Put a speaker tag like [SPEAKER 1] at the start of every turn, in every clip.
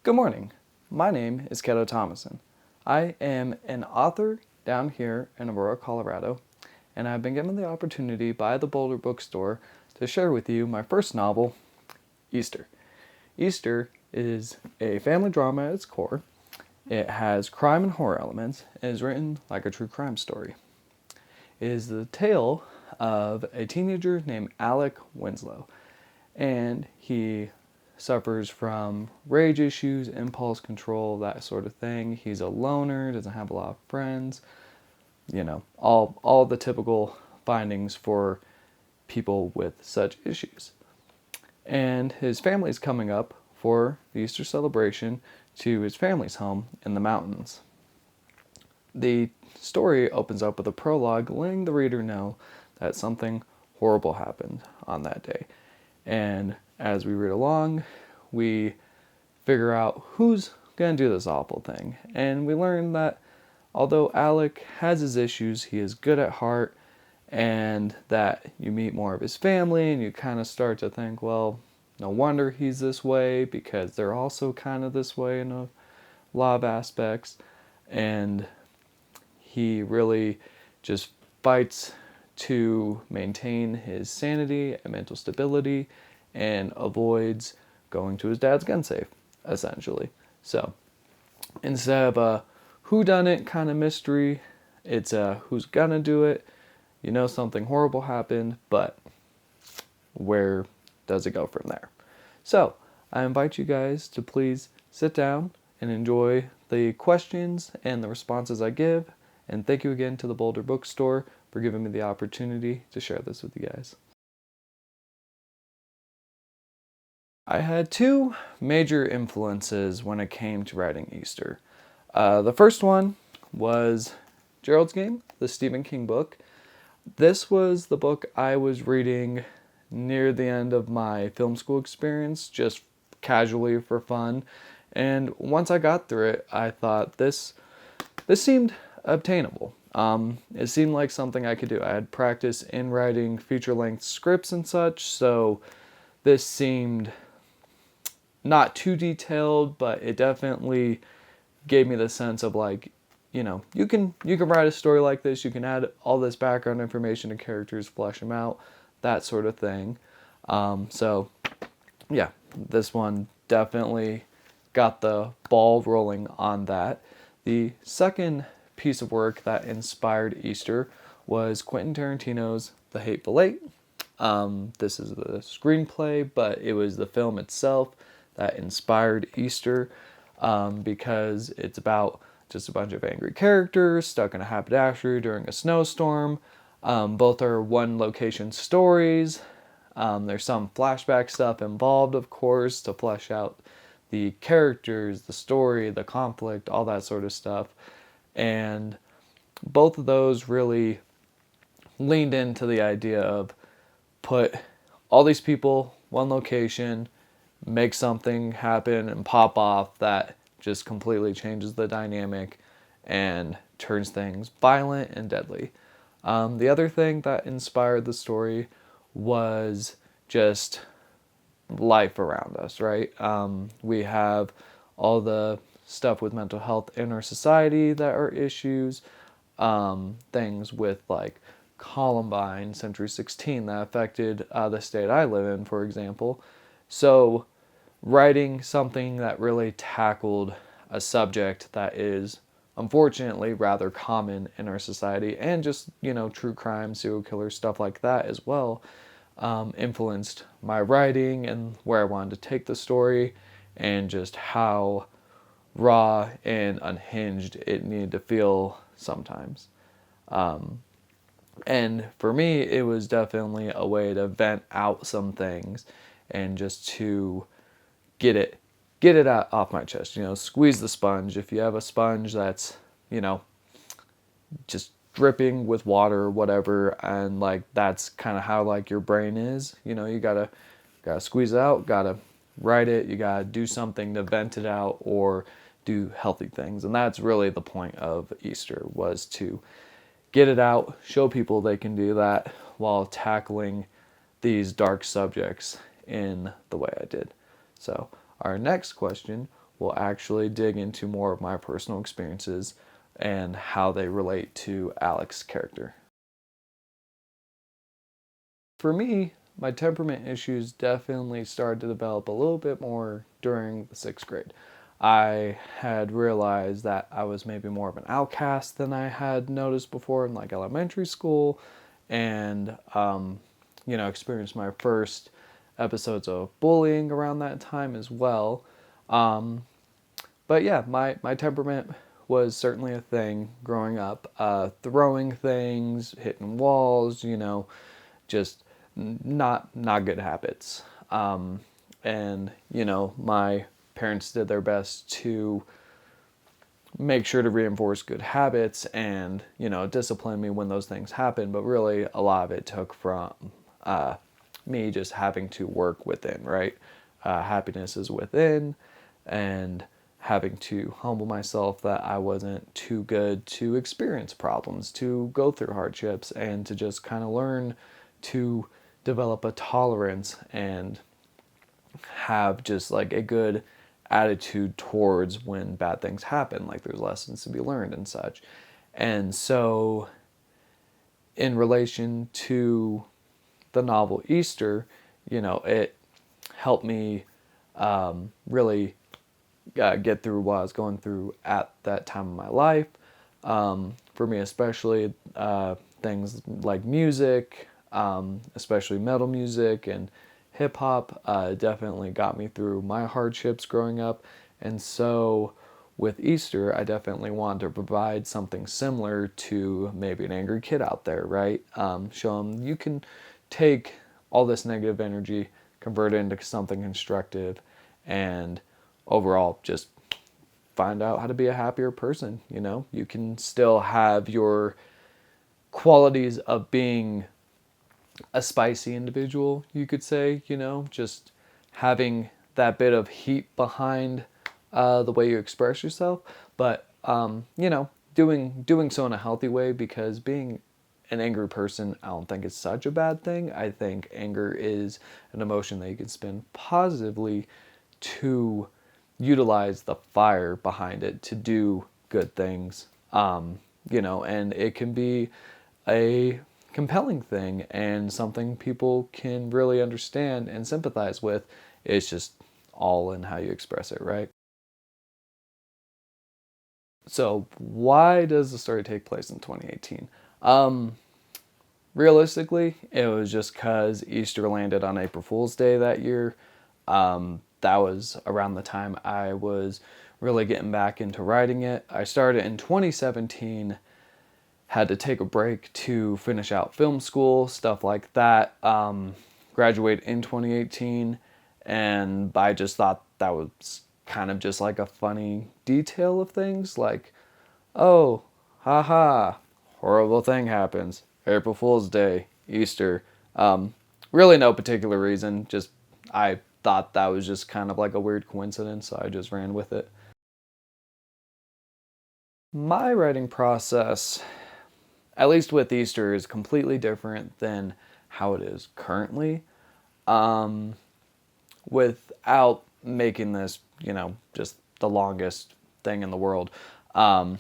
[SPEAKER 1] Good morning. My name is Kero Tomison. I am an author down here in Aurora, Colorado, and I've been given the opportunity by the Boulder Bookstore to share with you my first novel, Easter. Easter is a family drama at its core. It has crime and horror elements and is written like a true crime story. It is the tale of a teenager named Alec Winslow, and he suffers from rage issues, impulse control, that sort of thing. He's a loner, doesn't have a lot of friends, all the typical findings for people with such issues. And his family's coming up for the Easter celebration to his family's home in the mountains. The story opens up with a prologue letting the reader know that something horrible happened on that day. And as we read along, we figure out who's going to do this awful thing. And we learn that although Alec has his issues, he is good at heart, and that you meet more of his family and you kind of start to think, well, no wonder he's this way because they're also kind of this way in a lot of aspects. And he really just fights to maintain his sanity and mental stability and avoids going to his dad's gun safe, essentially. So instead of a whodunit kind of mystery, it's a who's gonna do it. You know something horrible happened, but where does it go from there? So I invite you guys to please sit down and enjoy the questions and the responses I give. And thank you again to the Boulder Bookstore for giving me the opportunity to share this with you guys. I had two major influences when it came to writing Easter. The first one was Gerald's Game, the Stephen King book. This was the book I was reading near the end of my film school experience, just casually for fun. And once I got through it, I thought this seemed obtainable. It seemed like something I could do. I had practice in writing feature-length scripts and such, so this seemed not too detailed, but it definitely gave me the sense of like, you can write a story like this. You can add all this background information to characters, flesh them out, that sort of thing. So yeah, this one definitely got the ball rolling on that. The second piece of work that inspired Easter was Quentin Tarantino's The Hateful Eight. This is the screenplay, but it was the film itself that inspired Easter, because it's about just a bunch of angry characters stuck in a haberdashery during a snowstorm. Both are one location stories. There's some flashback stuff involved, of course, to flesh out the characters, the story, the conflict, all that sort of stuff. And both of those really leaned into the idea of put all these people, one location, make something happen and pop off that just completely changes the dynamic and turns things violent and deadly. The other thing that inspired the story was just life around us, right? We have all the stuff with mental health in our society that are issues, things with like Columbine, Century 16 that affected the state I live in, for example. So writing something that really tackled a subject that is unfortunately rather common in our society, and just, true crime, serial killer, stuff like that as well, influenced my writing and where I wanted to take the story and just how raw and unhinged it needed to feel sometimes. And for me, it was definitely a way to vent out some things and just to get it out off my chest. Squeeze the sponge. If you have a sponge that's, just dripping with water or whatever, and like that's kind of how like your brain is. You gotta squeeze it out. Gotta write it. You gotta do something to vent it out or do healthy things. And that's really the point of Easter, was to get it out, show people they can do that while tackling these dark subjects in the way I did. So our next question will actually dig into more of my personal experiences and how they relate to Alex's character. For me, my temperament issues definitely started to develop a little bit more during the sixth grade. I had realized that I was maybe more of an outcast than I had noticed before in like elementary school, and experienced my first episodes of bullying around that time as well. But yeah, my temperament was certainly a thing growing up. Throwing things, hitting walls, just not good habits. And my parents did their best to make sure to reinforce good habits and discipline me when those things happen. But really, a lot of it took from me just having to work within. Right, happiness is within, and having to humble myself that I wasn't too good to experience problems, to go through hardships, and to just kind of learn to develop a tolerance and have just like a good attitude towards when bad things happen, like there's lessons to be learned and such. And so, in relation to the novel Easter, it helped me really get through what I was going through at that time of my life. For me, especially things like music, especially metal music and hip hop, definitely got me through my hardships growing up. And so, with Easter, I definitely wanted to provide something similar to maybe an angry kid out there, right? Show them you can take all this negative energy, convert it into something constructive, and overall just find out how to be a happier person. You can still have your qualities of being a spicy individual, you could say, just having that bit of heat behind the way you express yourself, but doing so in a healthy way, because being an angry person, I don't think it's such a bad thing. I think anger is an emotion that you can spin positively to utilize the fire behind it to do good things. And it can be a compelling thing and something people can really understand and sympathize with. It's just all in how you express it, right? So, why does the story take place in 2018? Realistically, it was just because Easter landed on April Fool's Day that year. That was around the time I was really getting back into writing it. I started in 2017, had to take a break to finish out film school, stuff like that. Graduate in 2018, and I just thought that was kind of just like a funny detail of things, like, oh, haha, horrible thing happens. April Fool's Day, Easter. Really no particular reason, just I thought that was just kind of like a weird coincidence, so I just ran with it. My writing process, at least with Easter, is completely different than how it is currently. Um, Without making this, just the longest thing in the world. Um,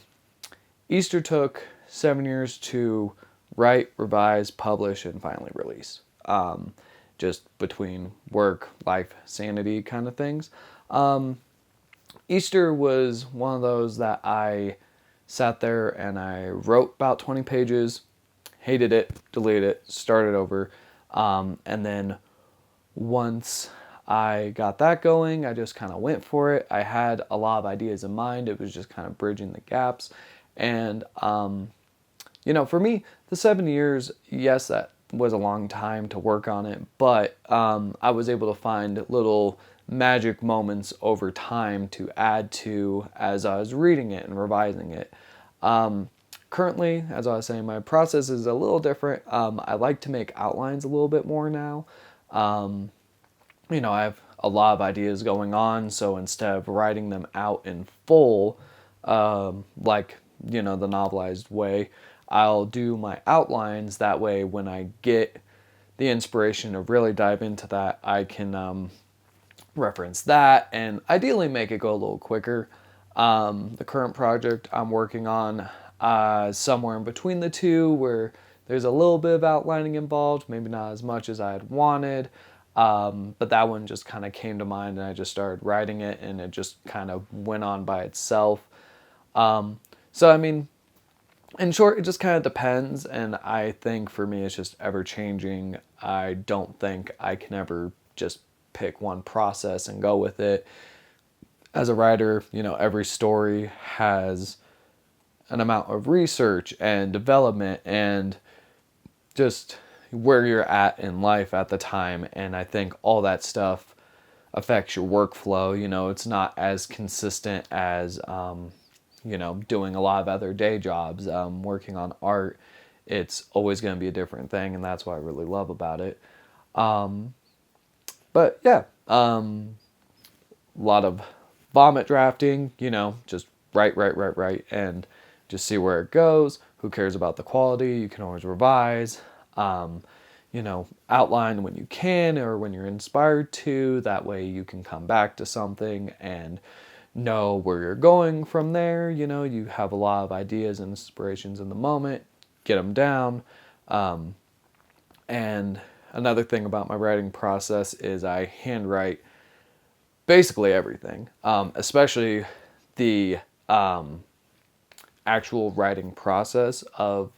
[SPEAKER 1] Easter took 7 years to write, revise, publish, and finally release. Just between work, life, sanity kind of things. Um, Easter was one of those that I sat there and I wrote about 20 pages, hated it, deleted it, started over. And then once I got that going, I just kind of went for it. I had a lot of ideas in mind. It was just kind of bridging the gaps. And, for me, the 7 years, yes, that was a long time to work on it, but I was able to find little magic moments over time to add to as I was reading it and revising it. Currently, as I was saying, my process is a little different. I like to make outlines a little bit more now. I have a lot of ideas going on, so instead of writing them out in full, like, the novelized way, I'll do my outlines. That way, when I get the inspiration to really dive into that, I can reference that and ideally make it go a little quicker. The current project I'm working on, somewhere in between the two, where there's a little bit of outlining involved, maybe not as much as I had wanted. But that one just kind of came to mind and I just started writing it and it just kind of went on by itself. So, I mean, in short, it just kind of depends. And I think for me, it's just ever changing. I don't think I can ever just pick one process and go with it. As a writer, every story has an amount of research and development and just where you're at in life at the time. And I think all that stuff affects your workflow. It's not as consistent as, doing a lot of other day jobs, working on art. It's always going to be a different thing, and that's what I really love about it. But yeah, a lot of vomit drafting, just write, and just see where it goes. Who cares about the quality? You can always revise. Outline when you can or when you're inspired to. That way you can come back to something and know where you're going from there. You have a lot of ideas and inspirations in the moment. Get them down. And another thing about my writing process is I handwrite basically everything, especially the actual writing process of,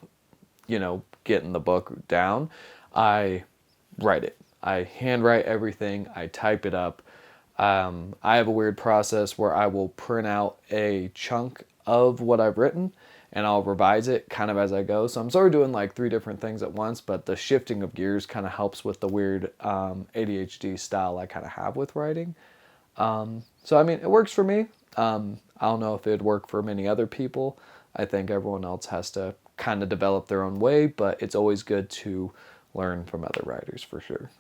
[SPEAKER 1] getting the book down. I write it. I handwrite everything. I type it up. I have a weird process where I will print out a chunk of what I've written and I'll revise it kind of as I go. So I'm sort of doing like 3 different things at once, but the shifting of gears kind of helps with the weird ADHD style I kind of have with writing. So, I mean, it works for me. I don't know if it'd work for many other people. I think everyone else has to kind of develop their own way, but it's always good to learn from other writers for sure.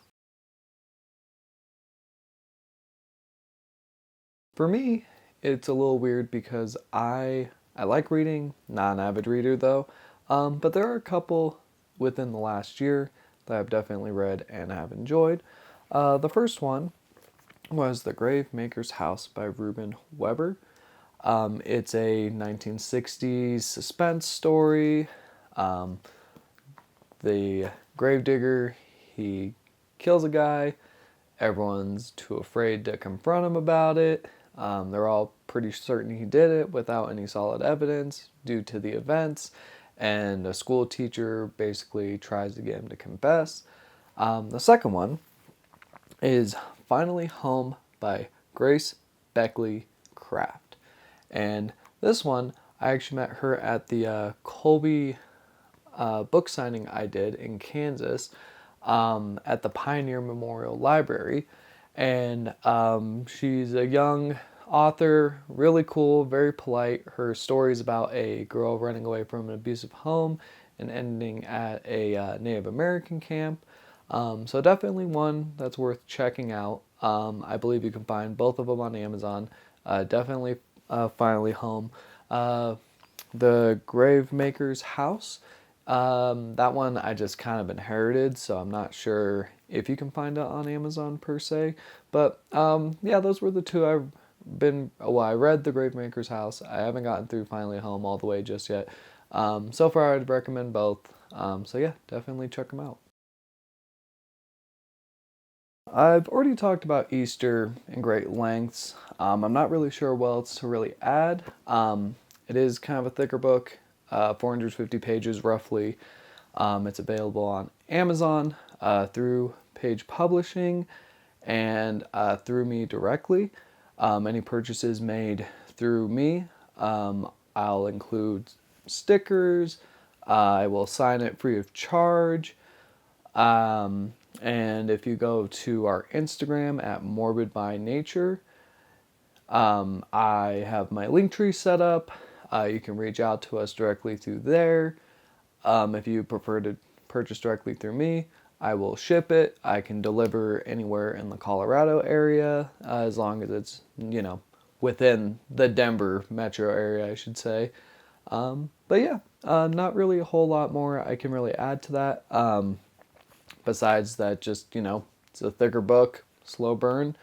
[SPEAKER 1] For me, it's a little weird because I like reading, not an avid reader though, but there are a couple within the last year that I've definitely read and have enjoyed. The first one was The Gravemaker's House by Reuben Weber. It's a 1960s suspense story. The gravedigger, he kills a guy. Everyone's too afraid to confront him about it. They're all pretty certain he did it without any solid evidence due to the events. And a school teacher basically tries to get him to confess. The second one is Finally Home by Grace Beckley Craft. And this one, I actually met her at the Colby book signing I did in Kansas at the Pioneer Memorial Library. And she's a young author, really cool, very polite. Her story is about a girl running away from an abusive home and ending at a Native American camp. So definitely one that's worth checking out. I believe you can find both of them on Amazon. Definitely Finally Home. The Gravemaker's House. That one I just kind of inherited, so I'm not sure if you can find it on Amazon per se. But yeah, those were the two I read The Gravemaker's House. I haven't gotten through Finally Home all the way just yet. So far I'd recommend both. So yeah, definitely check them out. I've already talked about Easter in great lengths. I'm not really sure what else to really add. It is kind of a thicker book, 450 pages roughly. It's available on Amazon through Page Publishing and through me directly. Any purchases made through me, I'll include stickers. I will sign it free of charge. And if you go to our Instagram at Morbid by Nature, I have my Linktree set up. You can reach out to us directly through there. If you prefer to purchase directly through me, I will ship it. I can deliver anywhere in the Colorado area, as long as it's, within the Denver metro area, I should say. But yeah, not really a whole lot more I can really add to that. Besides that, just, it's a thicker book, slow burn.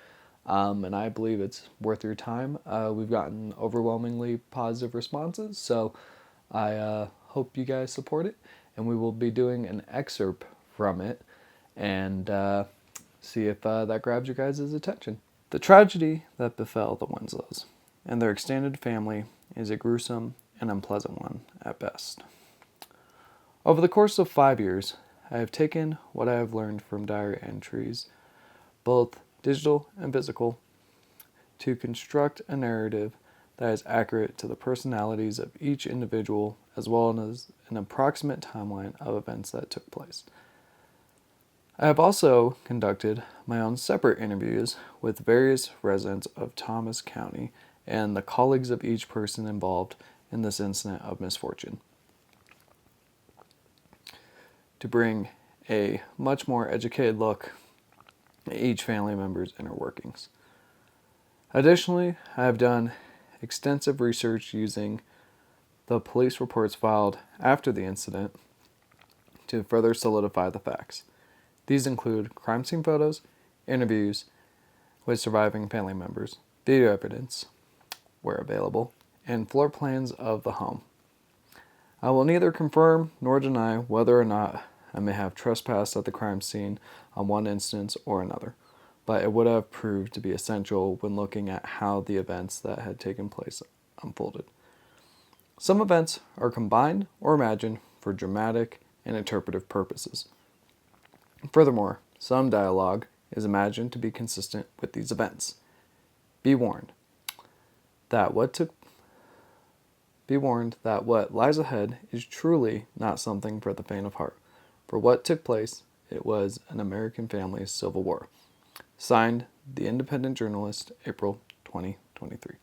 [SPEAKER 1] and I believe it's worth your time. We've gotten overwhelmingly positive responses, so I hope you guys support it, and we will be doing an excerpt from it and see if that grabs your guys' attention. The tragedy that befell the Winslows and their extended family is a gruesome and unpleasant one at best. Over the course of 5 years, I have taken what I have learned from diary entries, both digital and physical, to construct a narrative that is accurate to the personalities of each individual as well as an approximate timeline of events that took place. I have also conducted my own separate interviews with various residents of Thomas County and the colleagues of each person involved in this incident of misfortune, to bring a much more educated look at each family member's inner workings. Additionally, I have done extensive research using the police reports filed after the incident to further solidify the facts. These include crime scene photos, interviews with surviving family members, video evidence, where available, and floor plans of the home. I will neither confirm nor deny whether or not I may have trespassed at the crime scene on one instance or another, but it would have proved to be essential when looking at how the events that had taken place unfolded. Some events are combined or imagined for dramatic and interpretive purposes. Furthermore, some dialogue is imagined to be consistent with these events. Be warned that what lies ahead is truly not something for the faint of heart. For what took place, it was an American family's civil war. Signed, The Independent Journalist, April 2023.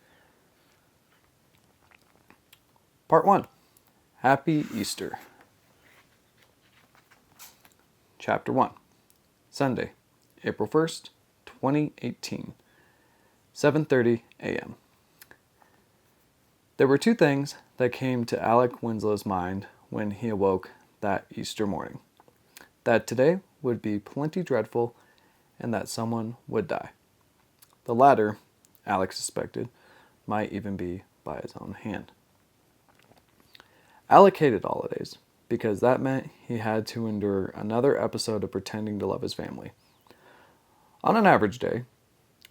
[SPEAKER 1] Part 1. Happy Easter. Chapter 1. Sunday, April 1st, 2018. 7:30 a.m. There were two things that came to Alec Winslow's mind when he awoke that Easter morning. That today would be plenty dreadful and that someone would die. The latter, Alec suspected, might even be by his own hand. Alec hated holidays because that meant he had to endure another episode of pretending to love his family. On an average day,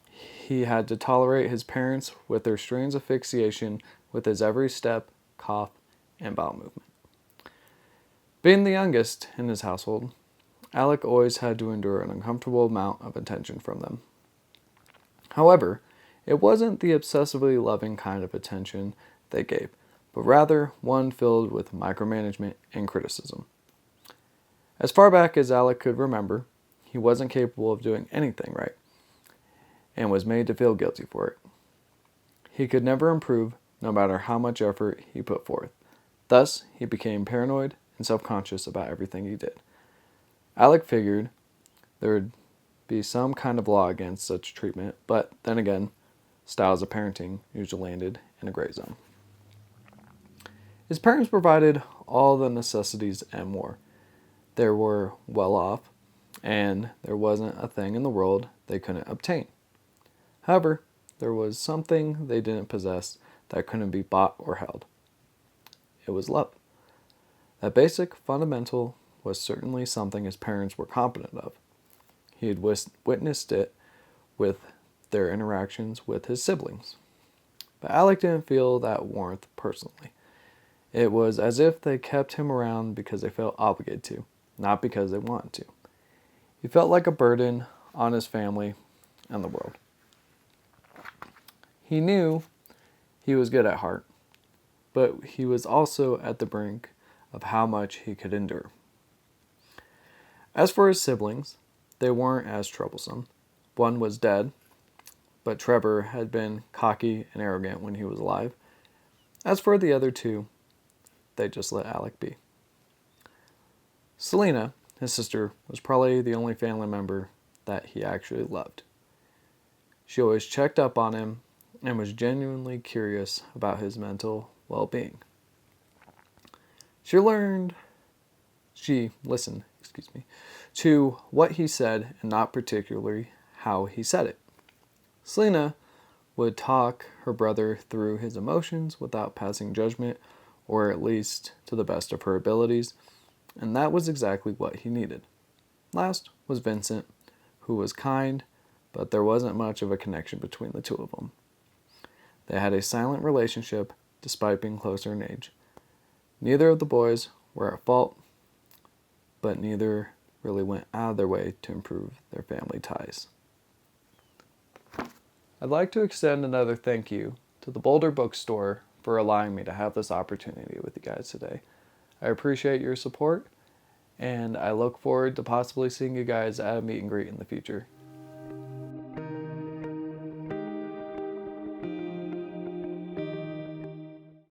[SPEAKER 1] he had to tolerate his parents with their strange asphyxiation with his every step, cough, and bowel movement. Being the youngest in his household, Alec always had to endure an uncomfortable amount of attention from them. However, it wasn't the obsessively loving kind of attention they gave, but rather one filled with micromanagement and criticism. As far back as Alec could remember, he wasn't capable of doing anything right, and was made to feel guilty for it. He could never improve, no matter how much effort he put forth. Thus, he became paranoid and self-conscious about everything he did. Alec figured there would be some kind of law against such treatment, but then again, styles of parenting usually landed in a gray zone. His parents provided all the necessities and more. They were well off, and there wasn't a thing in the world they couldn't obtain. However, there was something they didn't possess that couldn't be bought or held. It was love. That basic fundamental was certainly something his parents were confident of. He had witnessed it with their interactions with his siblings. But Alec didn't feel that warmth personally. It was as if they kept him around because they felt obligated to, not because they wanted to. He felt like a burden on his family and the world. He knew he was good at heart, but he was also at the brink of how much he could endure. As for his siblings, they weren't as troublesome. One was dead, but Trevor had been cocky and arrogant when he was alive. As for the other two, they just let Alec be. Selena, his sister, was probably the only family member that he actually loved. She always checked up on him and was genuinely curious about his mental well-being. She listened to what he said and not particularly how he said it. Selena would talk her brother through his emotions without passing judgment, or at least to the best of her abilities, and that was exactly what he needed. Last was Vincent, who was kind, but there wasn't much of a connection between the two of them. They had a silent relationship despite being closer in age. Neither of the boys were at fault, but neither really went out of their way to improve their family ties. I'd like to extend another thank you to the Boulder Bookstore for allowing me to have this opportunity with you guys today. I appreciate your support, and I look forward to possibly seeing you guys at a meet and greet in the future.